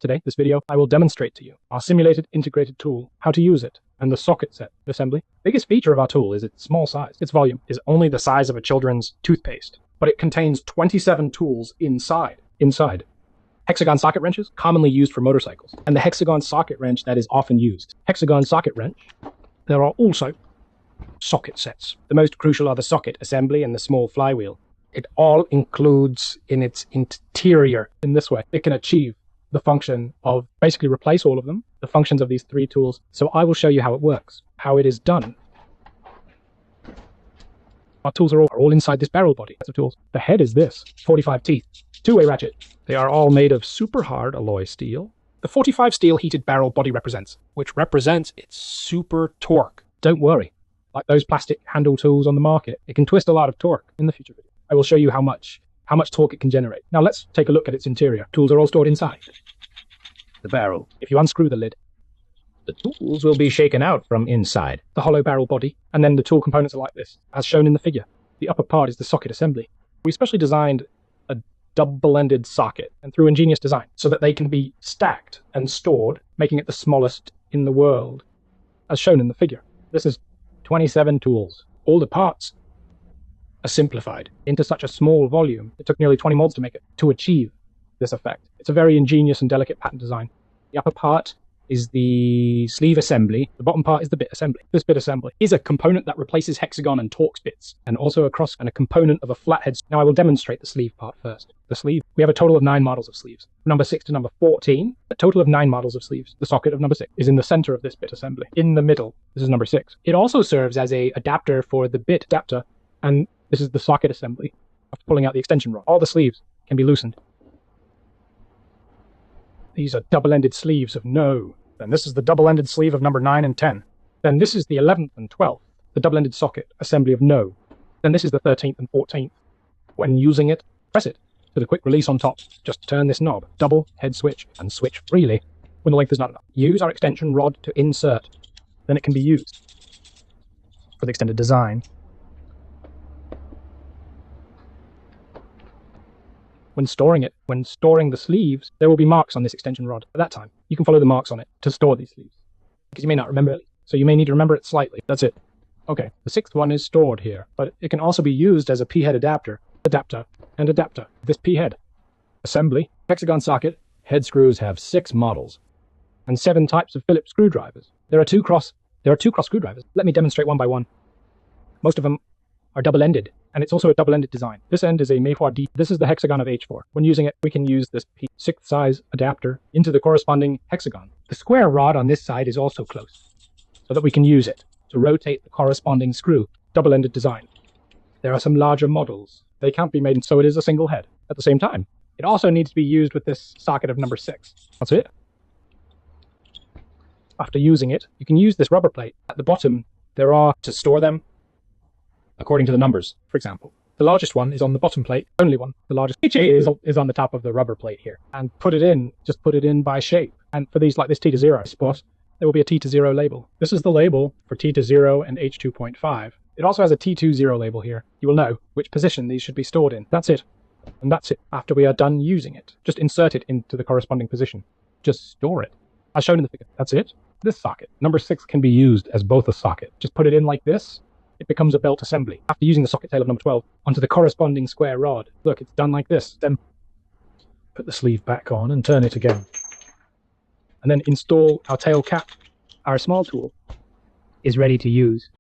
Today, this video, I will demonstrate to you our simulated integrated tool, how to use it, and the socket set assembly. Biggest feature of our tool is its small size. Its volume is only the size of a children's toothpaste, but it contains 27 tools inside. Hexagon socket wrenches, commonly used for motorcycles, and the hexagon socket wrench that is often used. Hexagon socket wrench. There are also socket sets. The most crucial are the socket assembly and the small flywheel. It all includes in its interior in this way. It can achieve the function of basically replace all of them, the functions of these three tools. So I will show you how it works, how it is done. Our tools are all inside this barrel body of tools. The head is this, 45 teeth, two-way ratchet. They are all made of super hard alloy steel. The 45 steel heated barrel body represents its super torque. Don't worry, like those plastic handle tools on the market, it can twist a lot of torque. In the future video, I will show you how much torque it can generate. Now let's take a look at its interior. Tools are all stored inside the barrel. If you unscrew the lid, the tools will be shaken out from inside the hollow barrel body, and then the tool components are like this, as shown in the figure. The upper part is the socket assembly. We specially designed a double-ended socket, and through ingenious design, so that they can be stacked and stored, making it the smallest in the world, as shown in the figure. This is 27 tools. All the parts are simplified into such a small volume. It took nearly 20 molds to make it, to achieve this effect. It's a very ingenious and delicate pattern design. The upper part is the sleeve assembly. The bottom part is the bit assembly. This bit assembly is a component that replaces hexagon and Torx bits, and also a component of a flathead. Now I will demonstrate the sleeve part first. The sleeve, we have a total of 9 models of sleeves. Number 6 to number 14, a total of 9 models of sleeves. The socket of number 6 is in the center of this bit assembly. In the middle, this is number 6. It also serves as a adapter for the bit adapter, and this is the socket assembly after pulling out the extension rod. All the sleeves can be loosened. These are double-ended sleeves of no. Then this is the double-ended sleeve of number 9 and 10. Then this is the 11th and 12th, the double-ended socket assembly of no. Then this is the 13th and 14th. When using it, press it to the quick release on top. Just turn this knob, double head switch, and switch freely when the length is not enough. Use our extension rod to insert. Then it can be used for the extended design. When storing the sleeves, there will be marks on this extension rod. At that time, you can follow the marks on it to store these sleeves, because you may not remember it, so you may need to remember it slightly. That's it. Okay, the 6th one is stored here, but it can also be used as a P-head adapter. This P-head assembly, hexagon socket, head screws have 6 models, and 7 types of Phillips screwdrivers. There are two cross screwdrivers. Let me demonstrate one by one. Most of them are double-ended, and it's also a double-ended design. This end is a Mayflower D. This is the hexagon of H4. When using it, we can use this 6th size adapter into the corresponding hexagon. The square rod on this side is also close, so that we can use it to rotate the corresponding screw. Double-ended design. There are some larger models. They can't be made, so it is a single head. At the same time, it also needs to be used with this socket of number 6. That's it. After using it, you can use this rubber plate. At the bottom, there are to store them according to the numbers. For example, the largest one is on the bottom plate, only one. The largest HA is on the top of the rubber plate here. And just put it in by shape. And for these, like this T to 0 spot, there will be a T to 0 label. This is the label for T to 0 and H2.5. It also has a T20 label here. You will know which position these should be stored in. That's it. And that's it. After we are done using it, just insert it into the corresponding position. Just store it, as shown in the figure. That's it. This socket, number 6, can be used as both a socket. Just put it in like this. It becomes a belt assembly. After using the socket tail of number 12 onto the corresponding square rod, look, it's done like this. Then put the sleeve back on and turn it again. And then install our tail cap. Our small tool is ready to use.